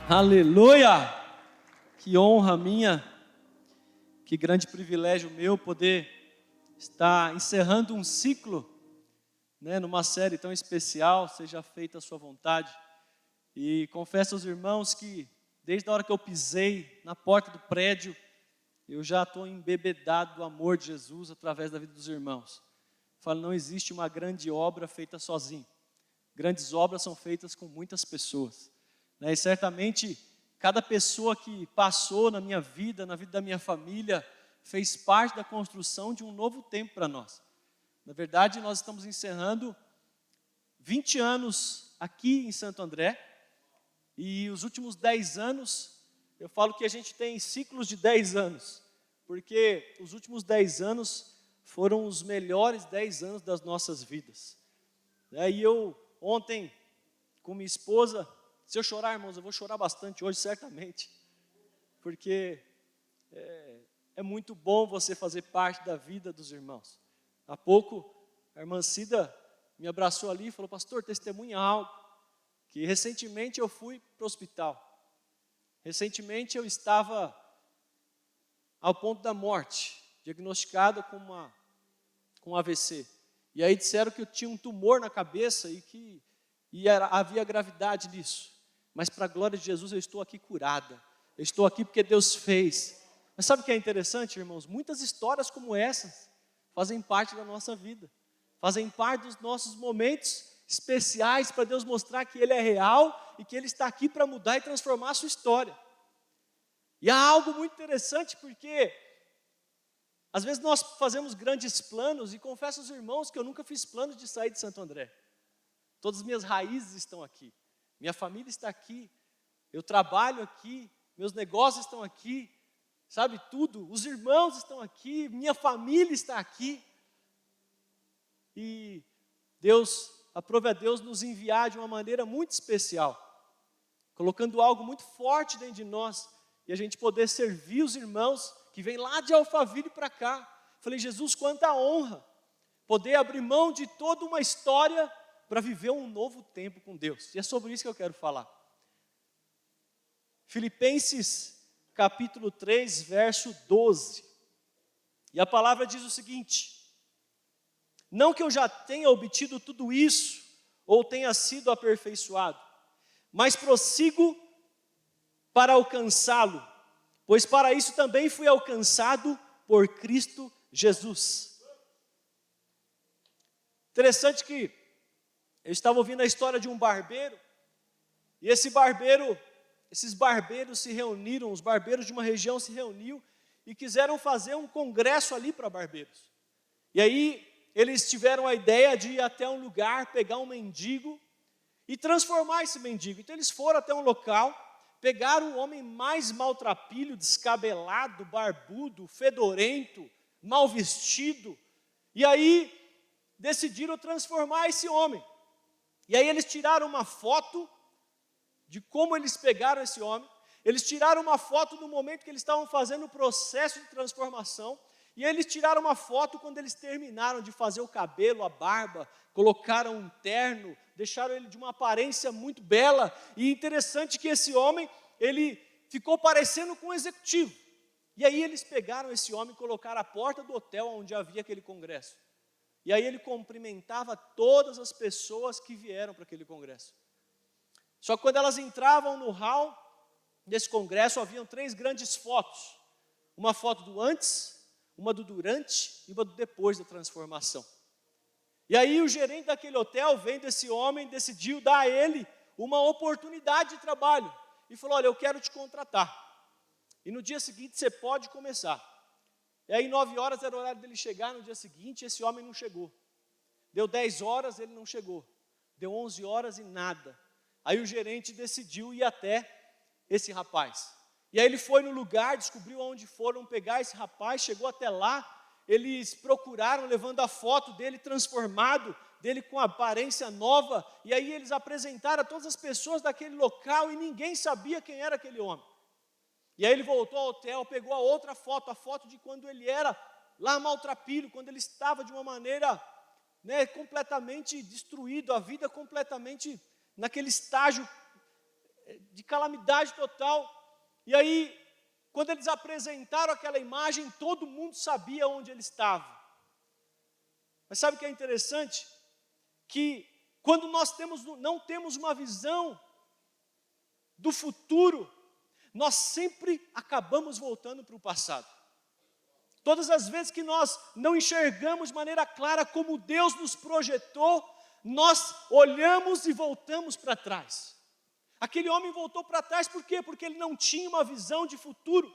Aleluia! Que honra minha, que grande privilégio meu poder estar encerrando um ciclo, numa série tão especial. Seja feita a sua vontade. E confesso aos irmãos que desde a hora que eu pisei na porta do prédio, eu já estou embebedado do amor de Jesus através da vida dos irmãos. Falo, não existe uma grande obra feita sozinho. Grandes obras são feitas com muitas pessoas. E certamente, cada pessoa que passou na minha vida, na vida da minha família, fez parte da construção de um novo tempo para nós. Na verdade, nós estamos encerrando 20 anos aqui em Santo André, e os últimos 10 anos, eu falo que a gente tem ciclos de 10 anos, porque os últimos 10 anos foram os melhores 10 anos das nossas vidas. E eu, ontem, com minha esposa, se eu chorar, irmãos, eu vou chorar bastante hoje, certamente, porque é muito bom você fazer parte da vida dos irmãos. Há pouco, a irmã Cida me abraçou ali e falou, pastor, testemunha algo, que recentemente eu fui para o hospital. Recentemente eu estava ao ponto da morte, diagnosticado com AVC. E aí disseram que eu tinha um tumor na cabeça e que havia gravidade nisso. Mas para a glória de Jesus eu estou aqui curada. Eu estou aqui porque Deus fez. Mas sabe o que é interessante, irmãos? Muitas histórias como essas fazem parte da nossa vida. Fazem parte dos nossos momentos especiais para Deus mostrar que Ele é real e que Ele está aqui para mudar e transformar a sua história. E há algo muito interessante porque às vezes nós fazemos grandes planos e confesso aos irmãos que eu nunca fiz planos de sair de Santo André. Todas as minhas raízes estão aqui. Minha família está aqui, eu trabalho aqui, meus negócios estão aqui, sabe, tudo, os irmãos estão aqui, minha família está aqui. E aprove a Deus nos enviar de uma maneira muito especial, colocando algo muito forte dentro de nós, e a gente poder servir os irmãos que vêm lá de Alphaville para cá. Falei, Jesus, quanta honra, poder abrir mão de toda uma história para viver um novo tempo com Deus. E é sobre isso que eu quero falar. Filipenses capítulo 3, verso 12. E a palavra diz o seguinte: não que eu já tenha obtido tudo isso, ou tenha sido aperfeiçoado, mas prossigo para alcançá-lo, pois para isso também fui alcançado por Cristo Jesus. Interessante que eu estava ouvindo a história de um barbeiro, e esses barbeiros se reuniram, os barbeiros de uma região se reuniram e quiseram fazer um congresso ali para barbeiros. E aí eles tiveram a ideia de ir até um lugar, pegar um mendigo e transformar esse mendigo. Então eles foram até um local, pegaram o homem mais maltrapilho, descabelado, barbudo, fedorento, mal vestido, e aí decidiram transformar esse homem. E aí eles tiraram uma foto de como eles pegaram esse homem, eles tiraram uma foto no momento que eles estavam fazendo o processo de transformação, e eles tiraram uma foto quando eles terminaram de fazer o cabelo, a barba, colocaram um terno, deixaram ele de uma aparência muito bela, e interessante que esse homem, ele ficou parecendo com um executivo. E aí eles pegaram esse homem e colocaram à porta do hotel onde havia aquele congresso. E aí ele cumprimentava todas as pessoas que vieram para aquele congresso. Só que quando elas entravam no hall desse congresso, haviam 3 grandes fotos. Uma foto do antes, uma do durante e uma do depois da transformação. E aí o gerente daquele hotel, vendo esse homem, decidiu dar a ele uma oportunidade de trabalho. E falou, olha, eu quero te contratar. E no dia seguinte você pode começar. E aí 9 horas era o horário dele chegar, no dia seguinte esse homem não chegou. Deu 10 horas, ele não chegou. Deu 11 horas e nada. Aí o gerente decidiu ir até esse rapaz. E aí ele foi no lugar, descobriu onde foram pegar esse rapaz, chegou até lá, eles procuraram, levando a foto dele transformado, dele com aparência nova, e aí eles apresentaram a todas as pessoas daquele local e ninguém sabia quem era aquele homem. E aí ele voltou ao hotel, pegou a outra foto, a foto de quando ele era lá maltrapilho, quando ele estava de uma maneira completamente destruído, a vida completamente naquele estágio de calamidade total. E aí, quando eles apresentaram aquela imagem, todo mundo sabia onde ele estava. Mas sabe o que é interessante? Que quando nós não temos uma visão do futuro, nós sempre acabamos voltando para o passado. Todas as vezes que nós não enxergamos de maneira clara como Deus nos projetou, nós olhamos e voltamos para trás. Aquele homem voltou para trás por quê? Porque ele não tinha uma visão de futuro.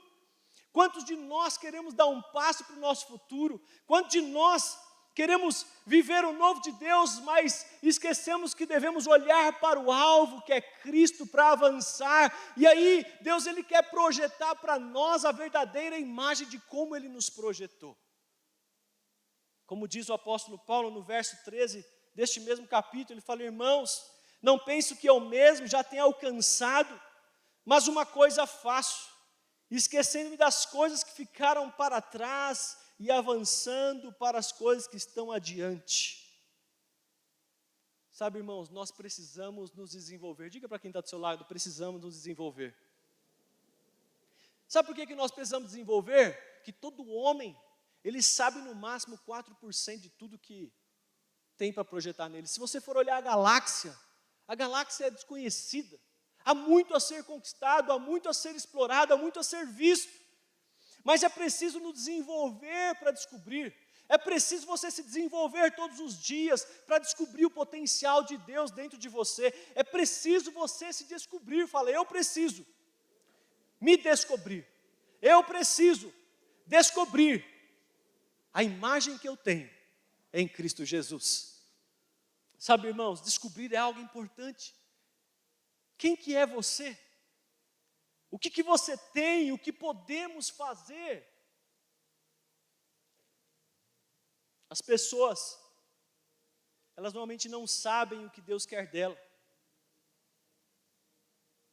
Quantos de nós queremos dar um passo para o nosso futuro? Quantos de nós queremos viver o novo de Deus, mas esquecemos que devemos olhar para o alvo, que é Cristo, para avançar. E aí, Deus ele quer projetar para nós a verdadeira imagem de como Ele nos projetou. Como diz o apóstolo Paulo no verso 13 deste mesmo capítulo, ele fala: irmãos, não penso que eu mesmo já tenha alcançado, mas uma coisa faço, esquecendo-me das coisas que ficaram para trás e avançando para as coisas que estão adiante. Sabe, irmãos, nós precisamos nos desenvolver. Diga para quem está do seu lado: precisamos nos desenvolver. Sabe por que nós precisamos desenvolver? Que todo homem, ele sabe no máximo 4% de tudo que tem para projetar nele. Se você for olhar a galáxia é desconhecida. Há muito a ser conquistado, há muito a ser explorado, há muito a ser visto. Mas é preciso nos desenvolver para descobrir. É preciso você se desenvolver todos os dias para descobrir o potencial de Deus dentro de você. É preciso você se descobrir. Fala: eu preciso me descobrir. Eu preciso descobrir a imagem que eu tenho em Cristo Jesus. Sabe, irmãos, descobrir é algo importante. Quem que é você? O que você tem? O que podemos fazer? As pessoas, elas normalmente não sabem o que Deus quer dela.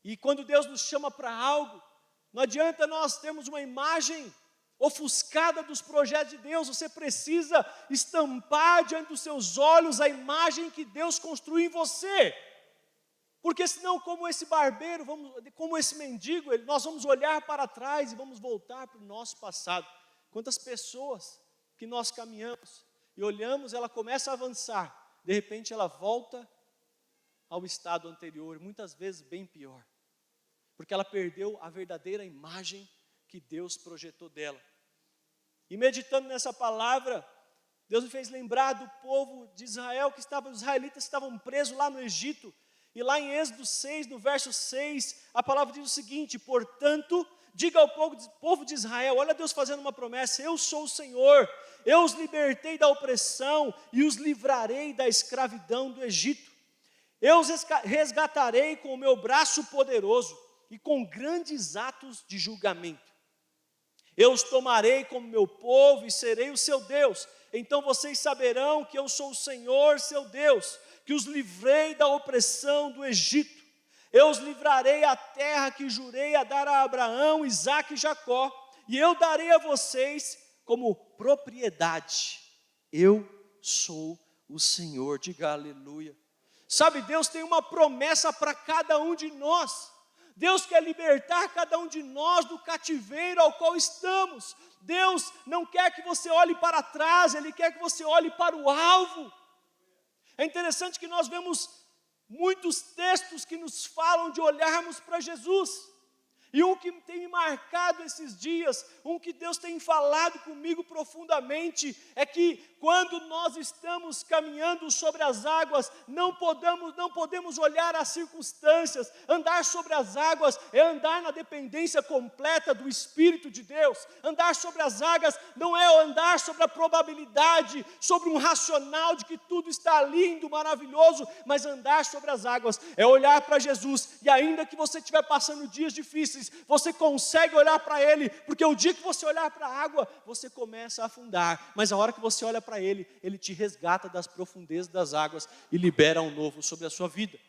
E quando Deus nos chama para algo, não adianta nós termos uma imagem ofuscada dos projetos de Deus. Você precisa estampar diante dos seus olhos a imagem que Deus construiu em você. Porque senão, como esse barbeiro, como esse mendigo, nós vamos olhar para trás e vamos voltar para o nosso passado. Quantas pessoas que nós caminhamos e olhamos, ela começa a avançar, de repente ela volta ao estado anterior, muitas vezes bem pior. Porque ela perdeu a verdadeira imagem que Deus projetou dela. E meditando nessa palavra, Deus me fez lembrar do povo de Israel, os israelitas estavam presos lá no Egito. E lá em Êxodo 6, no verso 6, a palavra diz o seguinte: portanto, diga ao povo de Israel, olha Deus fazendo uma promessa: eu sou o Senhor, eu os libertei da opressão e os livrarei da escravidão do Egito. Eu os resgatarei com o meu braço poderoso e com grandes atos de julgamento. Eu os tomarei como meu povo e serei o seu Deus. Então vocês saberão que eu sou o Senhor, seu Deus, que os livrei da opressão do Egito. Eu os livrarei à terra que jurei a dar a Abraão, Isaque e Jacó, e eu darei a vocês como propriedade. Eu sou o Senhor. Diga aleluia. Sabe, Deus tem uma promessa para cada um de nós. Deus quer libertar cada um de nós do cativeiro ao qual estamos. Deus não quer que você olhe para trás, Ele quer que você olhe para o alvo. É interessante que nós vemos muitos textos que nos falam de olharmos para Jesus. E um que tem me marcado esses dias, um que Deus tem falado comigo profundamente, é que quando nós estamos caminhando sobre as águas, não podemos olhar as circunstâncias. Andar sobre as águas é andar na dependência completa do Espírito de Deus. Andar sobre as águas não é andar sobre a probabilidade, sobre um racional de que tudo está lindo, maravilhoso, mas andar sobre as águas é olhar para Jesus, e ainda que você estiver passando dias difíceis, você consegue olhar para Ele, porque o dia que você olhar para a água, você começa a afundar, mas a hora que você olha para Ele, Ele te resgata das profundezas das águas e libera um novo sobre a sua vida.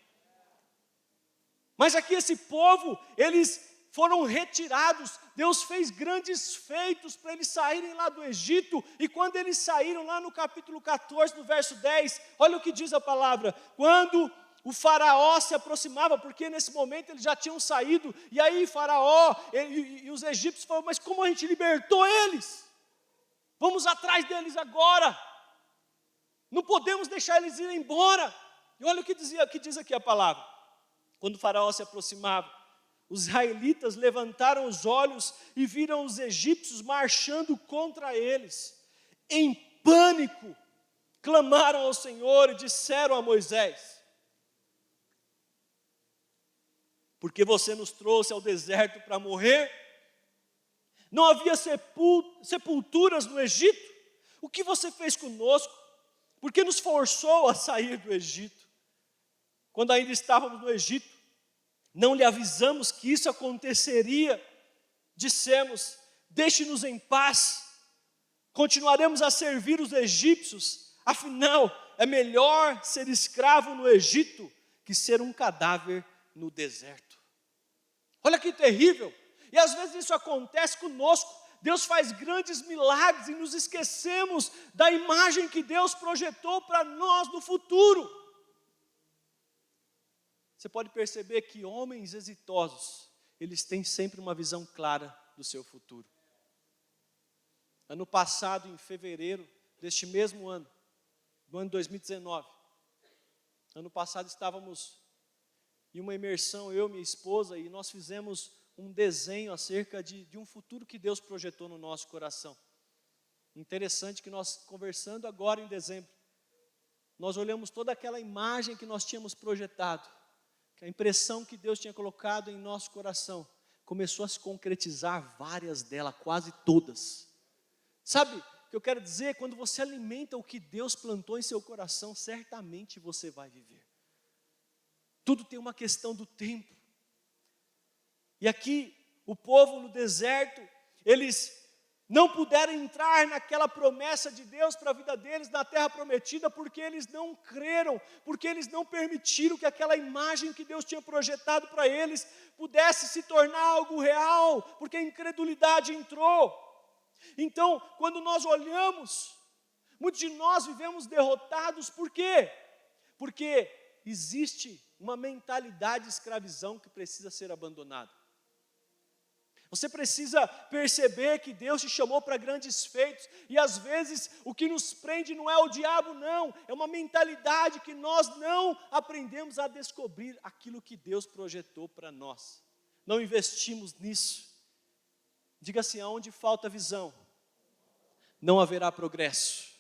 Mas aqui esse povo, eles foram retirados, Deus fez grandes feitos para eles saírem lá do Egito, e quando eles saíram lá no capítulo 14, no verso 10, olha o que diz a palavra: quando o faraó se aproximava, porque nesse momento eles já tinham saído, e aí faraó e os egípcios falaram, mas como a gente libertou eles? Vamos atrás deles agora, não podemos deixar eles ir embora. E olha o que diz aqui a palavra, quando o faraó se aproximava, os israelitas levantaram os olhos e viram os egípcios marchando contra eles, em pânico, clamaram ao Senhor e disseram a Moisés, porque você nos trouxe ao deserto para morrer? Não havia sepulturas no Egito? O que você fez conosco? Porque nos forçou a sair do Egito. Quando ainda estávamos no Egito, não lhe avisamos que isso aconteceria? Dissemos, deixe-nos em paz, continuaremos a servir os egípcios, afinal, é melhor ser escravo no Egito que ser um cadáver no deserto. Olha que terrível, e às vezes isso acontece conosco, Deus faz grandes milagres e nos esquecemos da imagem que Deus projetou para nós no futuro. Você pode perceber que homens exitosos, eles têm sempre uma visão clara do seu futuro. Ano passado, em fevereiro deste mesmo ano, do ano 2019, ano passado estávamos em uma imersão, eu e minha esposa, e nós fizemos um desenho acerca de um futuro que Deus projetou no nosso coração. Interessante que nós, conversando agora em dezembro, nós olhamos toda aquela imagem que nós tínhamos projetado, que a impressão que Deus tinha colocado em nosso coração, começou a se concretizar várias delas, quase todas. Sabe o que eu quero dizer? Quando você alimenta o que Deus plantou em seu coração, certamente você vai viver. Tudo tem uma questão do tempo. E aqui, o povo no deserto, eles não puderam entrar naquela promessa de Deus para a vida deles, na terra prometida, porque eles não creram, porque eles não permitiram que aquela imagem que Deus tinha projetado para eles, pudesse se tornar algo real, porque a incredulidade entrou. Então, quando nós olhamos, muitos de nós vivemos derrotados, por quê? Porque existe uma mentalidade de escravidão que precisa ser abandonada. Você precisa perceber que Deus te chamou para grandes feitos, e às vezes o que nos prende não é o diabo não, é uma mentalidade que nós não aprendemos a descobrir aquilo que Deus projetou para nós, não investimos nisso. Diga assim, aonde falta visão, não haverá progresso.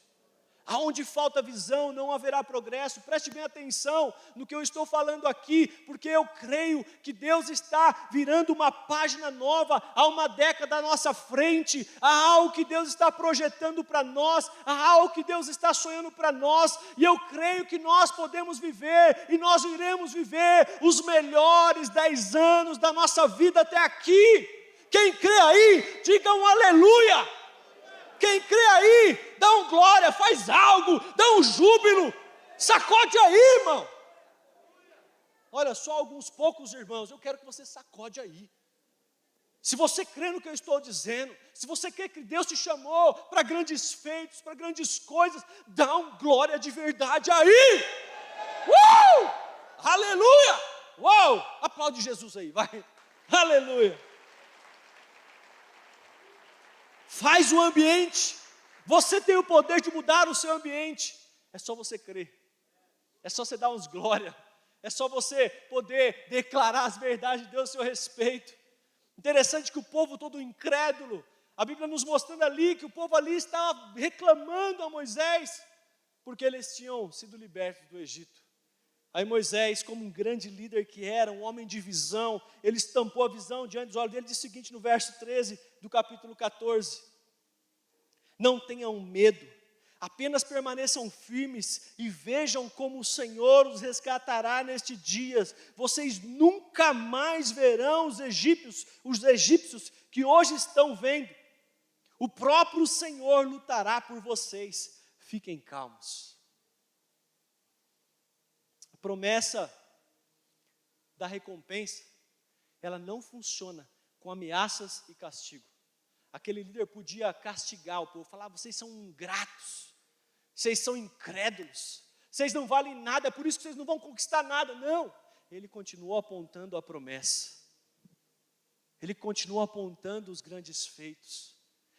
Aonde falta visão, não haverá progresso. Preste bem atenção no que eu estou falando aqui, porque eu creio que Deus está virando uma página nova, há uma década à nossa frente, há algo que Deus está projetando para nós, há algo que Deus está sonhando para nós, e eu creio que nós podemos viver, e nós iremos viver os melhores 10 anos da nossa vida até aqui. Quem crê aí, diga um aleluia. Quem crê aí, dá um glória, faz algo, dá um júbilo, sacode aí, irmão. Olha só, alguns poucos irmãos, eu quero que você sacode aí. Se você crê no que eu estou dizendo, se você crê que Deus te chamou para grandes feitos, para grandes coisas, dá um glória de verdade aí. Aleluia! Uau! Aplaude Jesus aí, vai. Aleluia! Faz o ambiente, você tem o poder de mudar o seu ambiente, é só você crer, é só você dar uns glória, é só você poder declarar as verdades de Deus a seu respeito. Interessante que o povo todo incrédulo, a Bíblia nos mostrando ali, que o povo ali estava reclamando a Moisés, porque eles tinham sido libertos do Egito. Aí Moisés, como um grande líder que era, um homem de visão, ele estampou a visão diante dos olhos dele, diz o seguinte no verso 13 do capítulo 14: não tenham medo, apenas permaneçam firmes e vejam como o Senhor os resgatará neste dia. Vocês nunca mais verão os egípcios que hoje estão vendo. O próprio Senhor lutará por vocês, fiquem calmos. A promessa da recompensa, ela não funciona com ameaças e castigo. Aquele líder podia castigar o povo, falar, vocês são ingratos, vocês são incrédulos, Vocês não valem nada, é por isso que vocês não vão conquistar nada. Não, ele continuou apontando a promessa. Ele continuou apontando os grandes feitos.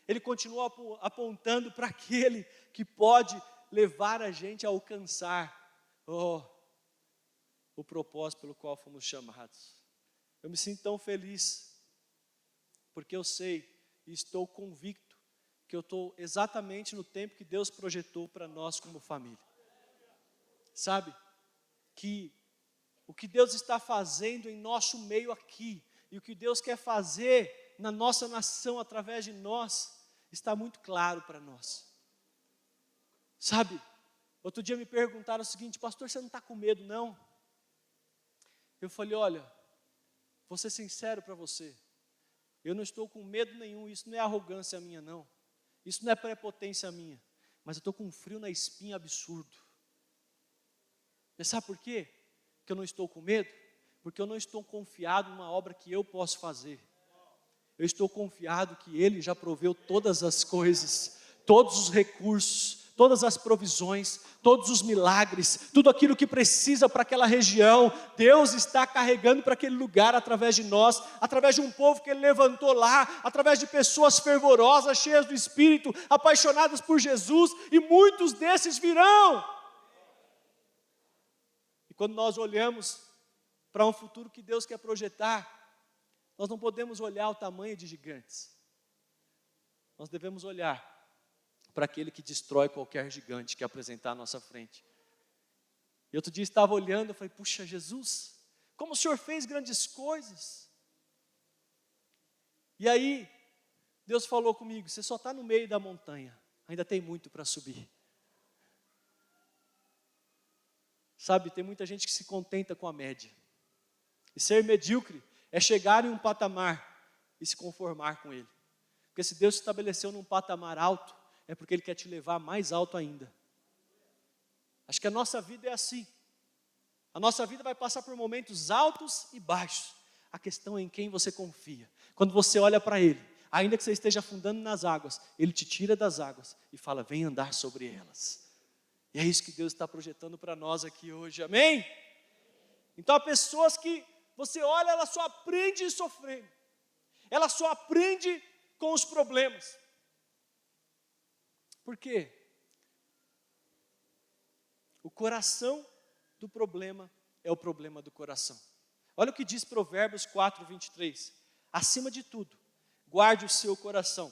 Ele continuou apontando para aquele que pode levar a gente a alcançar o propósito pelo qual fomos chamados. Eu me sinto tão feliz, porque eu sei e estou convicto que eu estou exatamente no tempo que Deus projetou para nós como família. Sabe, que o que Deus está fazendo em nosso meio aqui, e o que Deus quer fazer na nossa nação através de nós, está muito claro para nós. Sabe, outro dia me perguntaram o seguinte: pastor, você não está com medo não? Eu falei: olha, vou ser sincero para você, eu não estou com medo nenhum, isso não é arrogância minha não, isso não é prepotência minha, mas eu estou com um frio na espinha absurdo. Mas sabe por quê que eu não estou com medo? Porque eu não estou confiado numa obra que eu posso fazer. Eu estou confiado que Ele já proveu todas as coisas, todos os recursos, todas as provisões, todos os milagres, tudo aquilo que precisa para aquela região, Deus está carregando para aquele lugar através de nós, através de um povo que Ele levantou lá, através de pessoas fervorosas, cheias do Espírito, apaixonadas por Jesus, e muitos desses virão. E quando nós olhamos para um futuro que Deus quer projetar, nós não podemos olhar o tamanho de gigantes. Nós devemos olhar para aquele que destrói qualquer gigante que apresentar à nossa frente. E outro dia estava olhando, eu falei: puxa, Jesus, como o Senhor fez grandes coisas. E aí, Deus falou comigo: você só está no meio da montanha, ainda tem muito para subir. Sabe, tem muita gente que se contenta com a média. E ser medíocre é chegar em um patamar e se conformar com ele. Porque se Deus te estabeleceu num patamar alto, é porque Ele quer te levar mais alto ainda. Acho que a nossa vida é assim. A nossa vida vai passar por momentos altos e baixos. A questão é em quem você confia. Quando você olha para Ele, ainda que você esteja afundando nas águas, Ele te tira das águas e fala: vem andar sobre elas. E é isso que Deus está projetando para nós aqui hoje, amém? Então há pessoas que você olha, ela só aprende sofrendo, ela só aprende com os problemas. Por quê? O coração do problema é o problema do coração. Olha o que diz Provérbios 4:23. Acima de tudo, guarde o seu coração,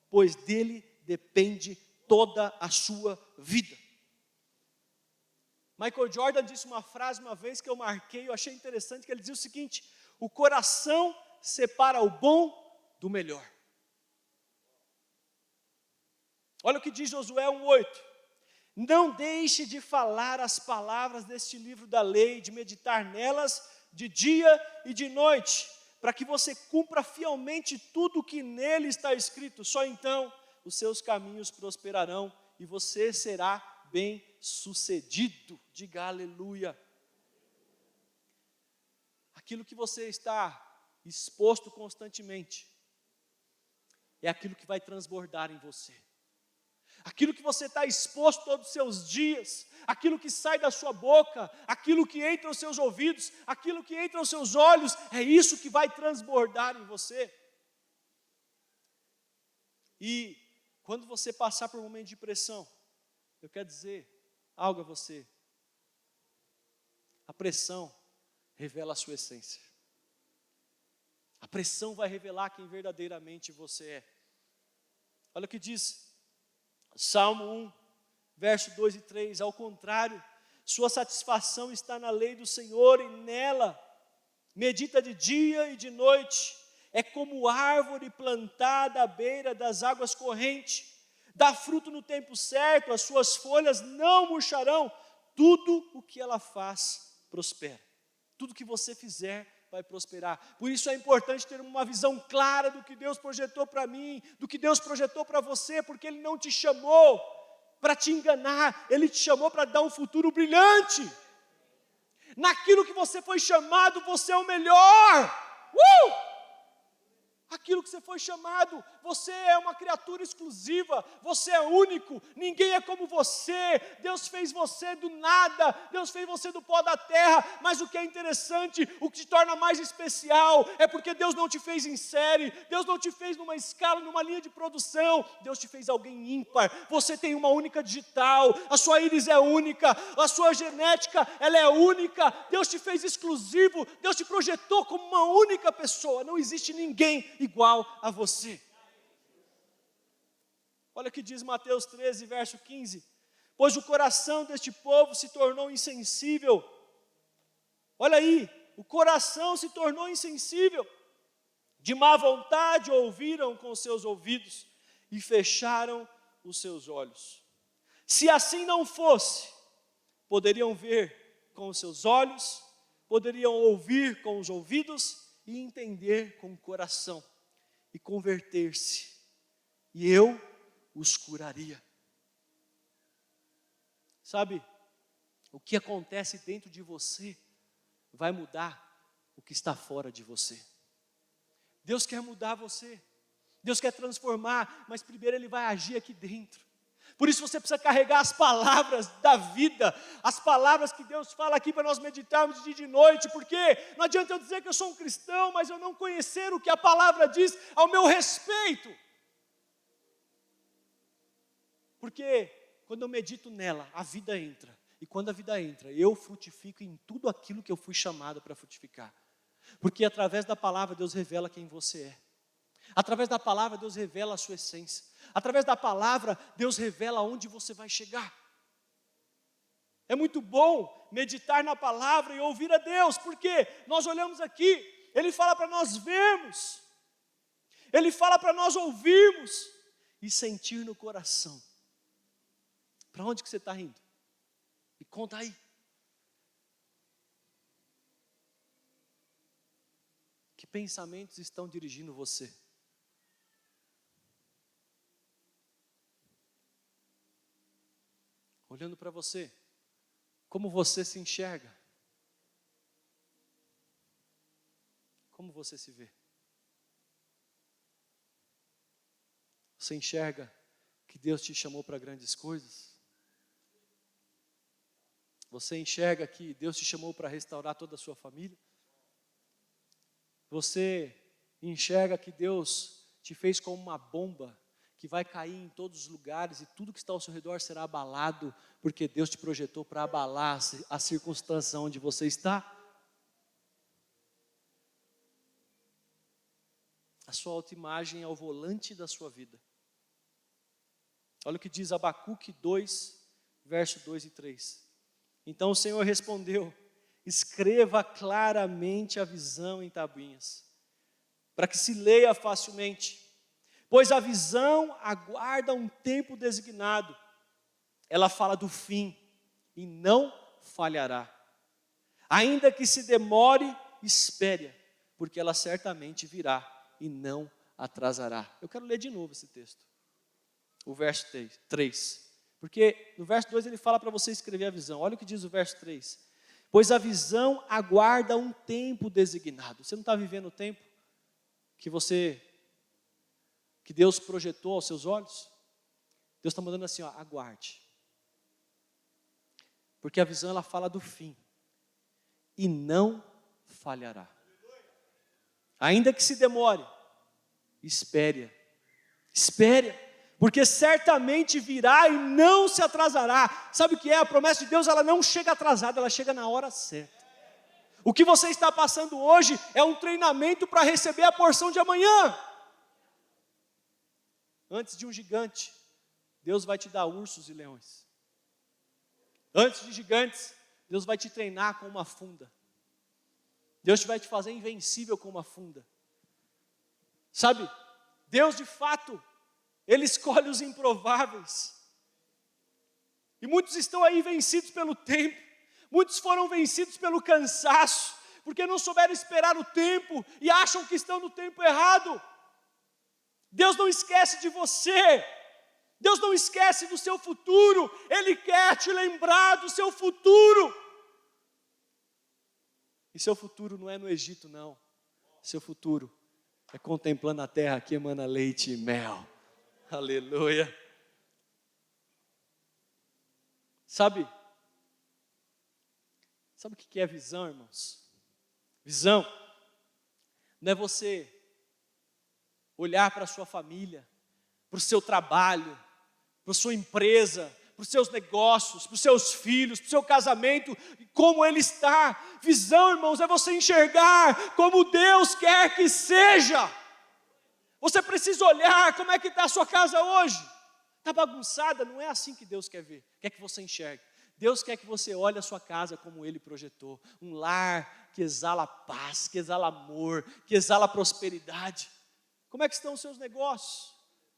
pois dele depende toda a sua vida. Michael Jordan disse uma frase uma vez que eu marquei, eu achei interessante, que ele dizia o seguinte: o coração separa o bom do melhor. Olha o que diz Josué 1:8. Não deixe de falar as palavras deste livro da lei, de meditar nelas de dia e de noite, para que você cumpra fielmente tudo o que nele está escrito. Só então os seus caminhos prosperarão e você será bem-sucedido. Diga aleluia. Aquilo que você está exposto constantemente é aquilo que vai transbordar em você. Aquilo que você está exposto todos os seus dias, aquilo que sai da sua boca, aquilo que entra aos seus ouvidos, aquilo que entra aos seus olhos, é isso que vai transbordar em você. E quando você passar por um momento de pressão, eu quero dizer algo a você. A pressão revela a sua essência. A pressão vai revelar quem verdadeiramente você é. Olha o que diz Salmo 1, verso 2 e 3. Ao contrário, sua satisfação está na lei do Senhor, e nela medita de dia e de noite. É como árvore plantada à beira das águas correntes, dá fruto no tempo certo, as suas folhas não murcharão, tudo o que ela faz prospera. Tudo que você fizer vai prosperar. Por isso é importante ter uma visão clara do que Deus projetou para mim, do que Deus projetou para você, porque Ele não te chamou para te enganar, Ele te chamou para dar um futuro brilhante. Naquilo que você foi chamado, você é o melhor. aquilo que você foi chamado. Você é uma criatura exclusiva, você é único, ninguém é como você. Deus fez você do nada, Deus fez você do pó da terra, mas o que é interessante, o que te torna mais especial, é porque Deus não te fez em série, Deus não te fez numa escala, numa linha de produção, Deus te fez alguém ímpar. Você tem uma única digital, a sua íris é única, a sua genética, ela é única. Deus te fez exclusivo, Deus te projetou como uma única pessoa, não existe ninguém igual a você. Olha o que diz Mateus 13, verso 15: pois o coração deste povo se tornou insensível. Olha aí, o coração se tornou insensível, de má vontade ouviram com os seus ouvidos e fecharam os seus olhos. Se assim não fosse, poderiam ver com os seus olhos, poderiam ouvir com os ouvidos e entender com o coração e converter-se, e eu os curaria. Sabe, o que acontece dentro de você vai mudar o que está fora de você. Deus quer mudar você, Deus quer transformar, mas primeiro Ele vai agir aqui dentro. Por isso você precisa carregar as palavras da vida, as palavras que Deus fala aqui para nós meditarmos de dia e de noite, porque não adianta eu dizer que eu sou um cristão, mas eu não conhecer o que a palavra diz ao meu respeito. Porque quando eu medito nela, a vida entra, e quando a vida entra, eu frutifico em tudo aquilo que eu fui chamado para frutificar. Porque através da palavra Deus revela quem você é. Através da palavra Deus revela a sua essência. Através da palavra Deus revela onde você vai chegar. É muito bom meditar na palavra e ouvir a Deus, porque nós olhamos aqui, Ele fala para nós vermos, Ele fala para nós ouvirmos e sentir no coração. Para onde que você está indo? Me conta aí. Que pensamentos estão dirigindo você? Olhando para você, como você se enxerga? Como você se vê? Você enxerga que Deus te chamou para grandes coisas? Você enxerga que Deus te chamou para restaurar toda a sua família? Você enxerga que Deus te fez como uma bomba que vai cair em todos os lugares e tudo que está ao seu redor será abalado, porque Deus te projetou para abalar a circunstância onde você está? A sua autoimagem é o volante da sua vida. Olha o que diz Abacuque 2, verso 2 e 3. Então o Senhor respondeu: escreva claramente a visão em tabuinhas, para que se leia facilmente, pois a visão aguarda um tempo designado. Ela fala do fim e não falhará. Ainda que se demore, espere, porque ela certamente virá e não atrasará. Eu quero ler de novo esse texto, o verso 3. Porque no verso 2 ele fala para você escrever a visão. Olha o que diz o verso 3. Pois a visão aguarda um tempo designado. Você não está vivendo o tempo que Deus projetou aos seus olhos? Deus está mandando assim, ó, aguarde. Porque a visão ela fala do fim. E não falhará. Ainda que se demore, espere. Espere. Porque certamente virá e não se atrasará. Sabe o que é? A promessa de Deus, ela não chega atrasada, ela chega na hora certa. O que você está passando hoje é um treinamento para receber a porção de amanhã. Antes de um gigante, Deus vai te dar ursos e leões. Antes de gigantes, Deus vai te treinar com uma funda. Deus vai te fazer invencível com uma funda. Sabe, Deus de fato, Ele escolhe os improváveis. E muitos estão aí vencidos pelo tempo. Muitos foram vencidos pelo cansaço, porque não souberam esperar o tempo e acham que estão no tempo errado. Deus não esquece de você. Deus não esquece do seu futuro. Ele quer te lembrar do seu futuro. E seu futuro não é no Egito, não. Seu futuro É contemplando a terra que emana leite e mel. Aleluia. Sabe o que é visão, irmãos? Visão não é você olhar para a sua família, para o seu trabalho, para a sua empresa, para os seus negócios, para os seus filhos, para o seu casamento, como ele está. Visão, irmãos, é você enxergar como Deus quer que seja. Você precisa olhar como é que está a sua casa hoje. Está bagunçada? Não é assim que Deus quer ver, quer que você enxergue. Deus quer que você olhe a sua casa como Ele projetou. Um lar que exala paz, que exala amor, que exala prosperidade. Como é que estão os seus negócios?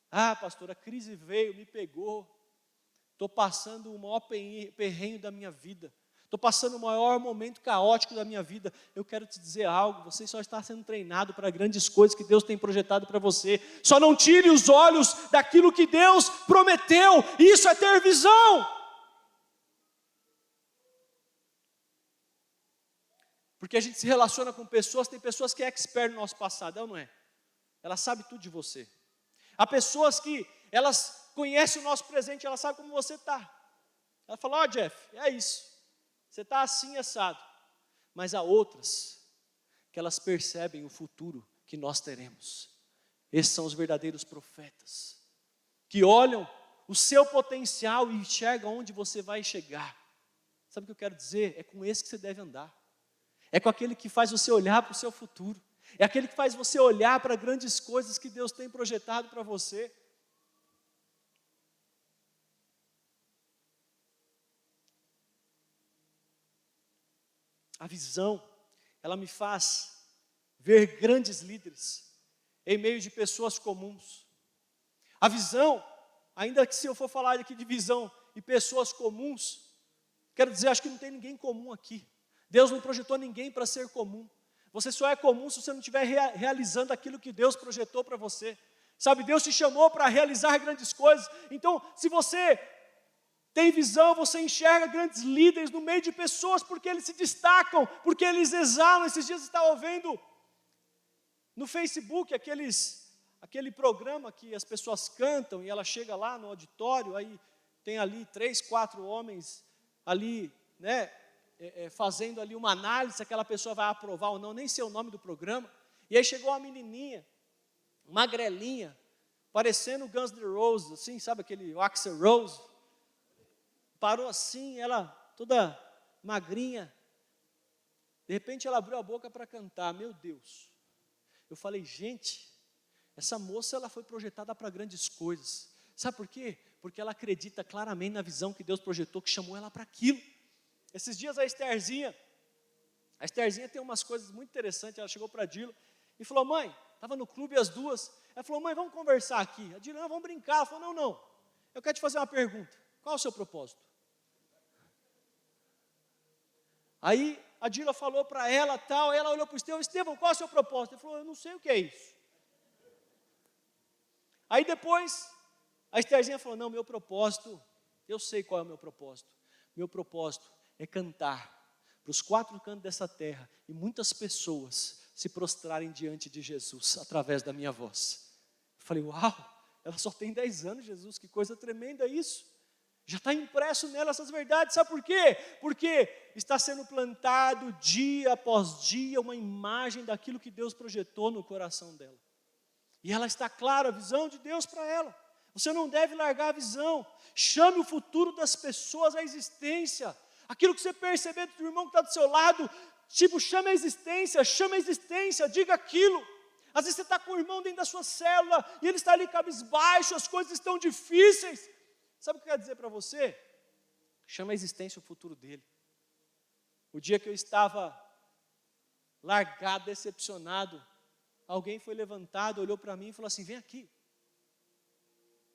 Ah, pastor, a crise veio, me pegou. Estou passando o maior perrengue da minha vida. Estou passando o maior momento caótico da minha vida. Eu quero te dizer algo, você só está sendo treinado para grandes coisas que Deus tem projetado para você. Só não tire os olhos daquilo que Deus prometeu. Isso é ter visão. Porque a gente se relaciona com pessoas, tem pessoas que é expert no nosso passado, é ou não é? Ela sabe tudo de você. Há pessoas que elas conhecem o nosso presente, elas sabem como você está. Ela fala, ó Jeff, é isso. Você está assim, assado. Mas há outras que elas percebem o futuro que nós teremos. Esses são os verdadeiros profetas. Que olham o seu potencial e enxergam onde você vai chegar. Sabe o que eu quero dizer? É com esse que você deve andar. É com aquele que faz você olhar para o seu futuro. É aquele que faz você olhar para grandes coisas que Deus tem projetado para você. A visão, ela me faz ver grandes líderes em meio de pessoas comuns. A visão, ainda que se eu for falar aqui de visão e pessoas comuns, quero dizer, acho que não tem ninguém comum aqui. Deus não projetou ninguém para ser comum. Você só é comum se você não estiver realizando aquilo que Deus projetou para você. Sabe, Deus te chamou para realizar grandes coisas. Então, se você tem visão, você enxerga grandes líderes no meio de pessoas, porque eles se destacam, porque eles exalam. Esses dias eu estava vendo no Facebook aquele programa que as pessoas cantam, e ela chega lá no auditório, aí tem ali 3, 4 homens ali, né? Fazendo ali uma análise se aquela pessoa vai aprovar ou não, nem sei o nome do programa. E aí chegou uma menininha, magrelinha, parecendo o Guns N' Roses, assim, sabe aquele Axl Rose? Parou assim, ela toda magrinha. De repente ela abriu a boca para cantar, meu Deus. Eu falei, gente, essa moça ela foi projetada para grandes coisas. Sabe por quê? Porque ela acredita claramente na visão que Deus projetou, que chamou ela para aquilo. Esses dias a Estherzinha tem umas coisas muito interessantes. Ela chegou para a Dila e falou, mãe, estava no clube as duas. Ela falou, mãe, vamos conversar aqui. A Dila, não, vamos brincar. Ela falou, não, eu quero te fazer uma pergunta. Qual é o seu propósito? Aí a Dila falou para ela tal, ela olhou para o Estevão, qual é o seu propósito? Ele falou, eu não sei o que é isso. Aí depois a Estherzinha falou, não, meu propósito, eu sei qual é o meu propósito. Meu propósito é cantar para os 4 cantos dessa terra e muitas pessoas se prostrarem diante de Jesus através da minha voz. Eu falei, uau, ela só tem 10 anos, Jesus, que coisa tremenda isso. Já está impresso nela essas verdades, sabe por quê? Porque está sendo plantado dia após dia uma imagem daquilo que Deus projetou no coração dela. E ela está clara, a visão de Deus para ela. Você não deve largar a visão. Chame o futuro das pessoas à existência. Aquilo que você perceber do irmão que está do seu lado, tipo, chame a existência, diga aquilo. Às vezes você está com o irmão dentro da sua célula e ele está ali cabisbaixo, as coisas estão difíceis. Sabe o que eu quero dizer para você? Chama a existência o futuro dele. O dia que eu estava largado, decepcionado, alguém foi levantado, olhou para mim e falou assim, vem aqui.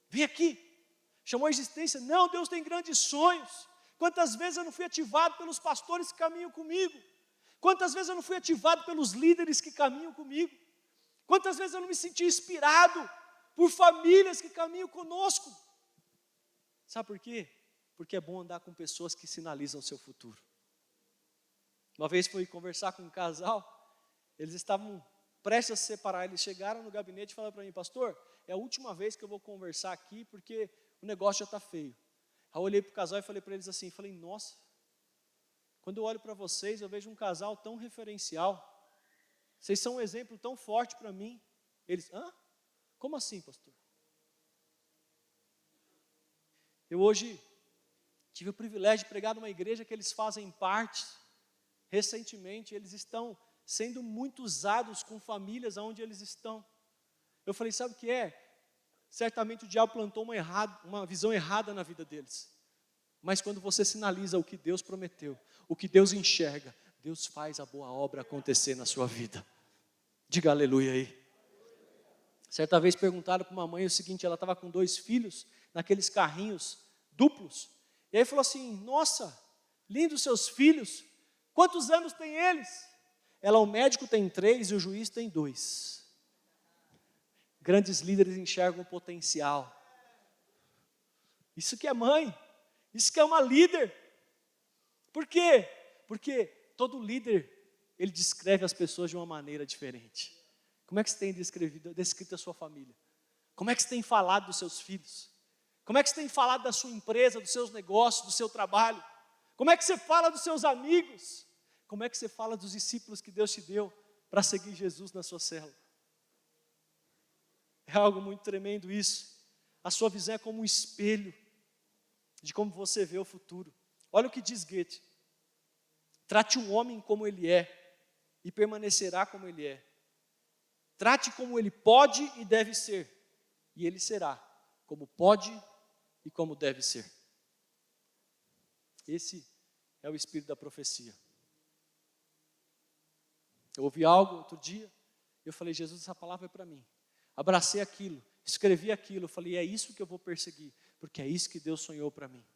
Vem aqui. Chamou a existência. Não, Deus tem grandes sonhos. Quantas vezes eu não fui ativado pelos pastores que caminham comigo? Quantas vezes eu não fui ativado pelos líderes que caminham comigo? Quantas vezes eu não me senti inspirado por famílias que caminham conosco? Sabe por quê? Porque é bom andar com pessoas que sinalizam o seu futuro. Uma vez fui conversar com um casal, eles estavam prestes a se separar, eles chegaram no gabinete e falaram para mim, pastor, é a última vez que eu vou conversar aqui, porque o negócio já está feio. Aí eu olhei para o casal e falei para eles assim, falei, nossa, quando eu olho para vocês, eu vejo um casal tão referencial, vocês são um exemplo tão forte para mim. Eles, hã? Como assim, pastor? Eu hoje tive o privilégio de pregar numa igreja que eles fazem parte. Recentemente, eles estão sendo muito usados com famílias onde eles estão. Eu falei, sabe o que é? Certamente o diabo plantou uma visão errada na vida deles. Mas quando você sinaliza o que Deus prometeu, o que Deus enxerga, Deus faz a boa obra acontecer na sua vida. Diga aleluia aí. Certa vez perguntaram para uma mãe o seguinte, ela estava com 2 filhos, naqueles carrinhos duplos. E aí falou assim, nossa, lindos seus filhos, quantos anos tem eles? Ela, o médico tem 3 e o juiz tem 2. Grandes líderes enxergam o potencial. Isso que é mãe, isso que é uma líder. Por quê? Porque todo líder, ele descreve as pessoas de uma maneira diferente. Como é que você tem descrito a sua família? Como é que você tem falado dos seus filhos? Como é que você tem falado da sua empresa, dos seus negócios, do seu trabalho? Como é que você fala dos seus amigos? Como é que você fala dos discípulos que Deus te deu para seguir Jesus na sua célula? É algo muito tremendo isso. A sua visão é como um espelho de como você vê o futuro. Olha o que diz Goethe. Trate um homem como ele é e permanecerá como ele é. Trate como ele pode e deve ser, e ele será como pode e como deve ser. Esse é o espírito da profecia. Eu ouvi algo outro dia, eu falei, Jesus, essa palavra é para mim. Abracei aquilo, escrevi aquilo, eu falei, é isso que eu vou perseguir, porque é isso que Deus sonhou para mim.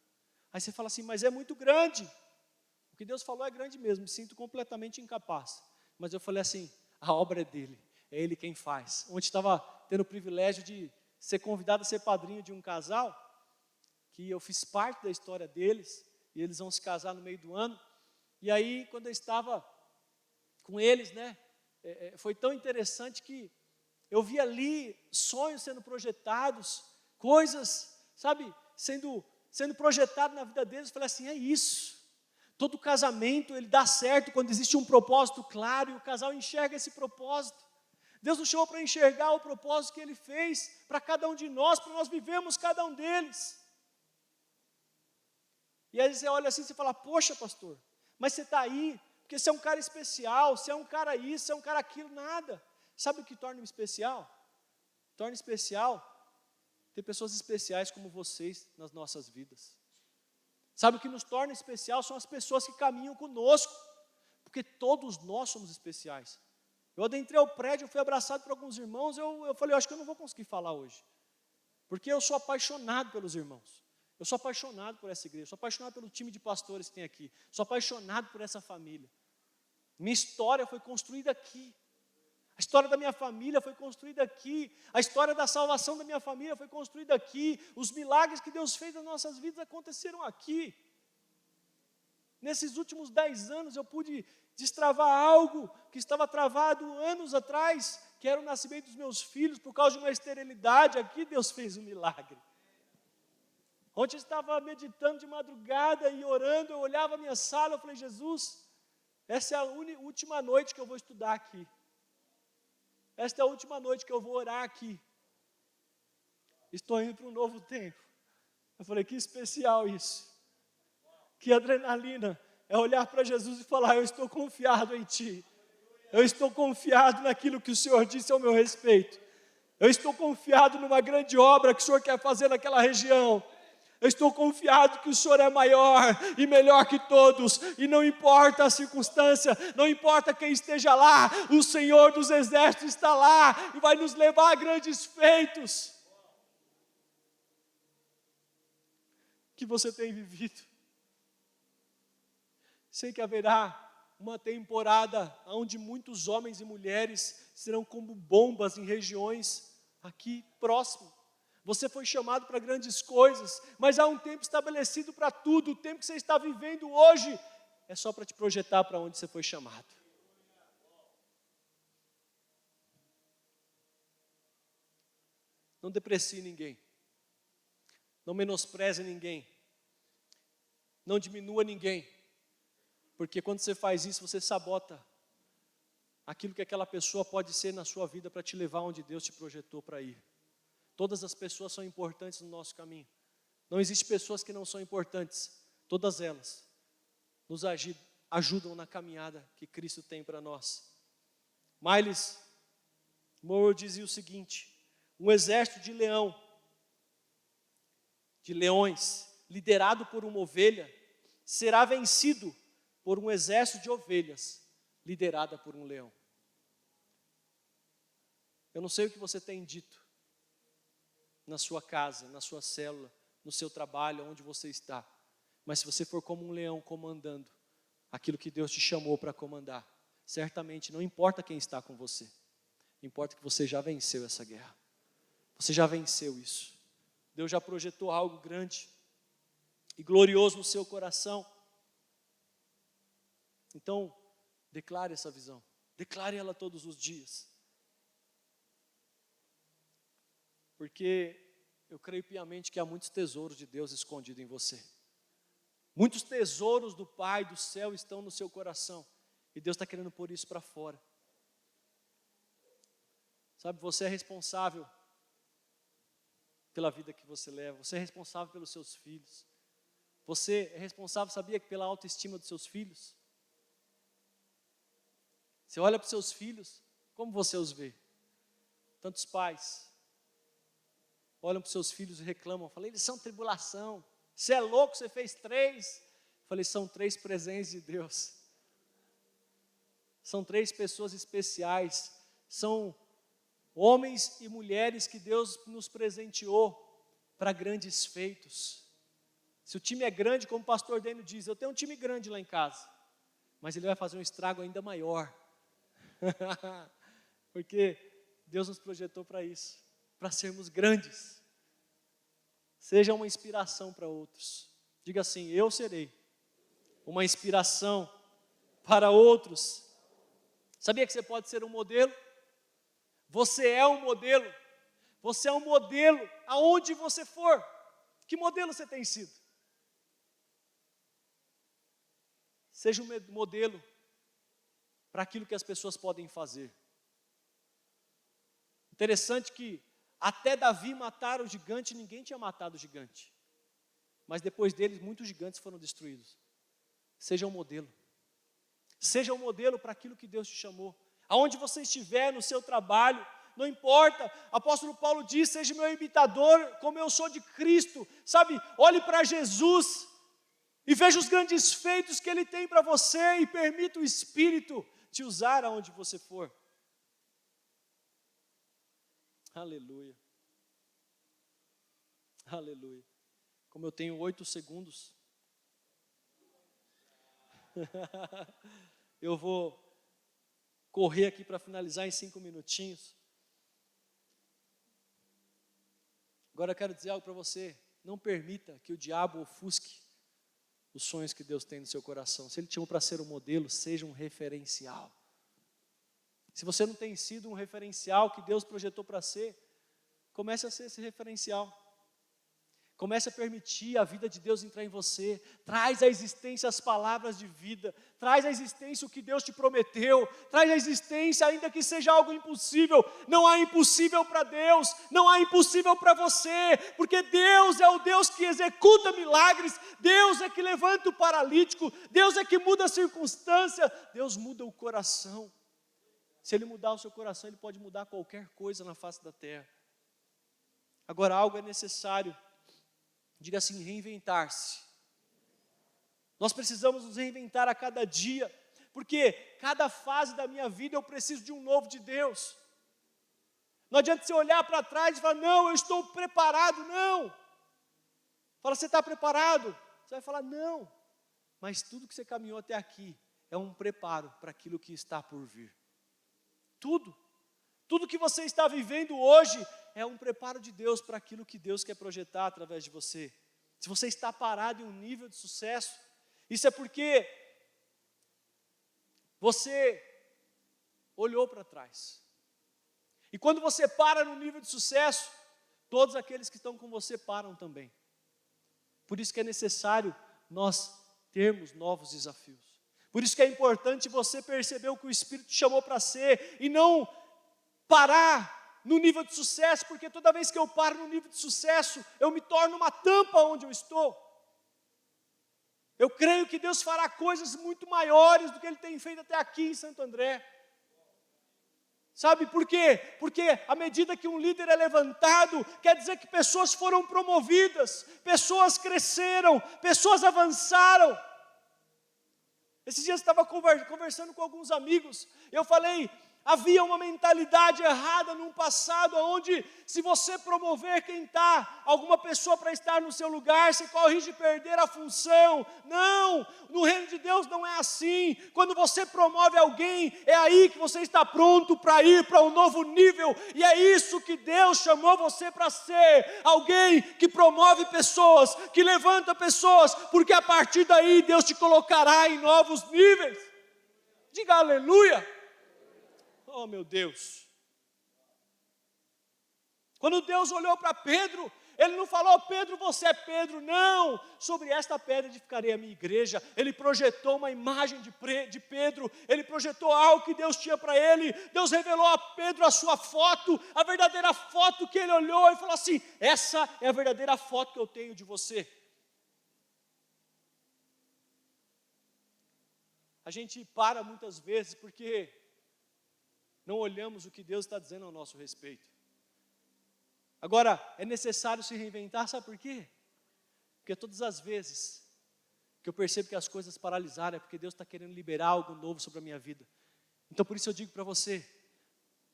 Aí você fala assim, mas é muito grande. O que Deus falou é grande mesmo, me sinto completamente incapaz. Mas eu falei assim, a obra é dele. É Ele quem faz. Ontem estava tendo o privilégio de ser convidado a ser padrinho de um casal, que eu fiz parte da história deles, e eles vão se casar no meio do ano. E aí, quando eu estava com eles, foi tão interessante que eu vi ali sonhos sendo projetados, coisas, sabe, sendo projetado na vida deles. Eu falei assim, é isso. Todo casamento, ele dá certo quando existe um propósito claro, e o casal enxerga esse propósito. Deus nos chamou para enxergar o propósito que Ele fez para cada um de nós, para nós vivermos cada um deles. E aí você olha assim e fala, poxa pastor, mas você está aí, porque você é um cara especial, você é um cara isso, você é um cara aquilo, nada. Sabe o que torna especial? Torna especial ter pessoas especiais como vocês nas nossas vidas. Sabe o que nos torna especial? São as pessoas que caminham conosco, porque todos nós somos especiais. Eu adentrei o prédio, eu fui abraçado por alguns irmãos, eu falei, eu acho que eu não vou conseguir falar hoje. Porque eu sou apaixonado pelos irmãos. Eu sou apaixonado por essa igreja, sou apaixonado pelo time de pastores que tem aqui. Sou apaixonado por essa família. Minha história foi construída aqui. A história da minha família foi construída aqui. A história da salvação da minha família foi construída aqui. Os milagres que Deus fez nas nossas vidas aconteceram aqui. Nesses últimos 10 anos eu pude destravar algo que estava travado anos atrás, que era o nascimento dos meus filhos, por causa de uma esterilidade. Aqui Deus fez um milagre. Ontem eu estava meditando de madrugada e orando, eu olhava a minha sala, eu falei, Jesus, essa é a última noite que eu vou estudar aqui. Esta é a última noite que eu vou orar aqui. Estou indo para um novo tempo. Eu falei, que especial isso. Que adrenalina. É olhar para Jesus e falar, eu estou confiado em Ti. Eu estou confiado naquilo que o Senhor disse ao meu respeito. Eu estou confiado numa grande obra que o Senhor quer fazer naquela região. Eu estou confiado que o Senhor é maior e melhor que todos. E não importa a circunstância, não importa quem esteja lá, o Senhor dos exércitos está lá e vai nos levar a grandes feitos. Que você tem vivido. Sei que haverá uma temporada onde muitos homens e mulheres serão como bombas em regiões aqui próximo. Você foi chamado para grandes coisas, mas há um tempo estabelecido para tudo. O tempo que você está vivendo hoje é só para te projetar para onde você foi chamado. Não deprecie ninguém. Não menospreze ninguém. Não diminua ninguém. Porque quando você faz isso, você sabota aquilo que aquela pessoa pode ser na sua vida para te levar onde Deus te projetou para ir. Todas as pessoas são importantes no nosso caminho. Não existem pessoas que não são importantes. Todas elas nos ajudam na caminhada que Cristo tem para nós. Miles Monroe dizia o seguinte: um exército de leões, liderado por uma ovelha, será vencido por um exército de ovelhas, liderada por um leão. Eu não sei o que você tem dito na sua casa, na sua célula, no seu trabalho, onde você está. Mas se você for como um leão comandando aquilo que Deus te chamou para comandar, certamente não importa quem está com você, importa que você já venceu essa guerra. Você já venceu isso. Deus já projetou algo grande e glorioso no seu coração. Então, declare essa visão. Declare ela todos os dias. Porque eu creio piamente que há muitos tesouros de Deus escondidos em você. Muitos tesouros do Pai do céu estão no seu coração. E Deus está querendo pôr isso para fora. Sabe, você é responsável pela vida que você leva. Você é responsável pelos seus filhos. Você é responsável, sabia, pela autoestima dos seus filhos? Você olha para os seus filhos, como você os vê? Tantos pais olham para os seus filhos e reclamam. Falei, eles são tribulação. Você é louco, você fez 3. Falei, são 3 presentes de Deus. São 3 pessoas especiais. São homens e mulheres que Deus nos presenteou para grandes feitos. Se o time é grande, como o pastor Dênio diz, eu tenho um time grande lá em casa, mas ele vai fazer um estrago ainda maior. Porque Deus nos projetou para isso, para sermos grandes. Seja uma inspiração para outros. Diga assim, eu serei uma inspiração para outros. Sabia que você pode ser um modelo? Você é um modelo. Você é um modelo aonde você for. Que modelo você tem sido? Seja um modelo para aquilo que as pessoas podem fazer. Interessante que até Davi matar o gigante, ninguém tinha matado o gigante. Mas depois dele, muitos gigantes foram destruídos. Seja um modelo. Seja um modelo para aquilo que Deus te chamou. Aonde você estiver, no seu trabalho, não importa. Apóstolo Paulo diz, seja meu imitador, como eu sou de Cristo. Sabe, olhe para Jesus e veja os grandes feitos que Ele tem para você e permita o Espírito te usar aonde você for. Aleluia. Aleluia. Como eu tenho 8 segundos, eu vou correr aqui para finalizar em 5 minutinhos. Agora eu quero dizer algo para você. Não permita que o diabo ofusque os sonhos que Deus tem no seu coração. Se Ele te chamou para ser um modelo, seja um referencial. Se você não tem sido um referencial que Deus projetou para ser, comece a ser esse referencial. Comece a permitir a vida de Deus entrar em você. Traz à existência as palavras de vida. Traz à existência o que Deus te prometeu. Traz à existência, ainda que seja algo impossível. Não há impossível para Deus. Não há impossível para você. Porque Deus é o Deus que executa milagres. Deus é que levanta o paralítico. Deus é que muda a circunstância. Deus muda o coração. Se Ele mudar o seu coração, Ele pode mudar qualquer coisa na face da terra. Agora, algo é necessário. Diga assim, reinventar-se. Nós precisamos nos reinventar a cada dia, porque cada fase da minha vida eu preciso de um novo de Deus. Não adianta você olhar para trás e falar, não, eu estou preparado, não. Fala, você está preparado? Você vai falar, não. Mas tudo que você caminhou até aqui é um preparo para aquilo que está por vir. Tudo que você está vivendo hoje é um preparo de Deus para aquilo que Deus quer projetar através de você. Se você está parado em um nível de sucesso, isso é porque você olhou para trás. E quando você para no nível de sucesso, todos aqueles que estão com você param também. Por isso que é necessário nós termos novos desafios. Por isso que é importante você perceber o que o Espírito te chamou para ser e não parar no nível de sucesso, porque toda vez que eu paro no nível de sucesso, eu me torno uma tampa onde eu estou. Eu creio que Deus fará coisas muito maiores do que Ele tem feito até aqui em Santo André. Sabe por quê? Porque à medida que um líder é levantado, quer dizer que pessoas foram promovidas, pessoas cresceram, pessoas avançaram. Esses dias eu estava conversando com alguns amigos, eu falei, havia uma mentalidade errada num passado, onde se você promover quem está, alguma pessoa para estar no seu lugar, você corre de perder a função. Não, no reino de Deus não é assim. Quando você promove alguém, é aí que você está pronto para ir para um novo nível, e é isso que Deus chamou você para ser, alguém que promove pessoas, que levanta pessoas, porque a partir daí Deus te colocará em novos níveis. Diga aleluia. Oh, meu Deus. Quando Deus olhou para Pedro, Ele não falou, Pedro, você é Pedro. Não, sobre esta pedra edificarei a minha igreja. Ele projetou uma imagem de Pedro. Ele projetou algo que Deus tinha para ele. Deus revelou a Pedro a sua foto, a verdadeira foto que ele olhou e falou assim, essa é a verdadeira foto que eu tenho de você. A gente para muitas vezes porque não olhamos o que Deus está dizendo ao nosso respeito. Agora, é necessário se reinventar, sabe por quê? Porque todas as vezes que eu percebo que as coisas paralisaram, é porque Deus está querendo liberar algo novo sobre a minha vida. Então por isso eu digo para você,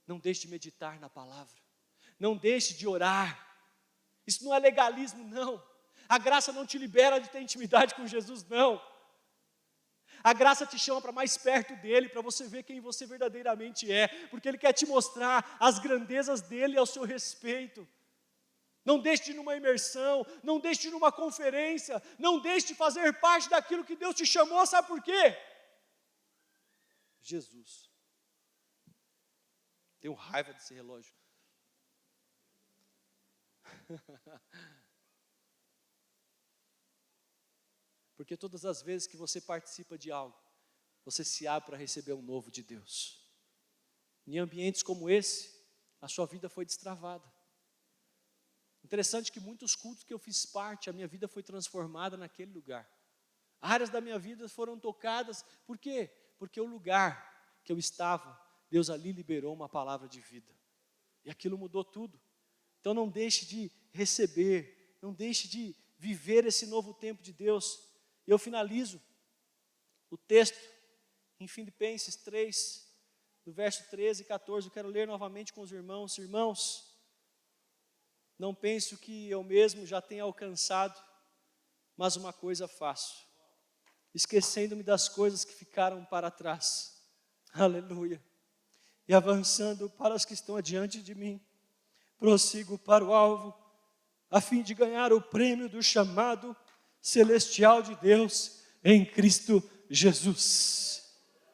não deixe de meditar na palavra, não deixe de orar. Isso não é legalismo, não. A graça não te libera de ter intimidade com Jesus, não. A graça te chama para mais perto dEle, para você ver quem você verdadeiramente é, porque Ele quer te mostrar as grandezas dEle ao seu respeito. Não deixe de ir numa imersão, não deixe de ir numa conferência, não deixe de fazer parte daquilo que Deus te chamou, sabe por quê? Jesus. Tenho raiva desse relógio. Porque todas as vezes que você participa de algo, você se abre para receber um novo de Deus. Em ambientes como esse, a sua vida foi destravada. Interessante que muitos cultos que eu fiz parte, a minha vida foi transformada naquele lugar. Áreas da minha vida foram tocadas, por quê? Porque o lugar que eu estava, Deus ali liberou uma palavra de vida. E aquilo mudou tudo. Então não deixe de receber, não deixe de viver esse novo tempo de Deus. E eu finalizo o texto em Filipenses 3, do verso 13 e 14. Eu quero ler novamente com os irmãos. Irmãos, não penso que eu mesmo já tenha alcançado, mas uma coisa faço, esquecendo-me das coisas que ficaram para trás. Aleluia. E avançando para as que estão adiante de mim, prossigo para o alvo, a fim de ganhar o prêmio do chamado celestial de Deus em Cristo Jesus.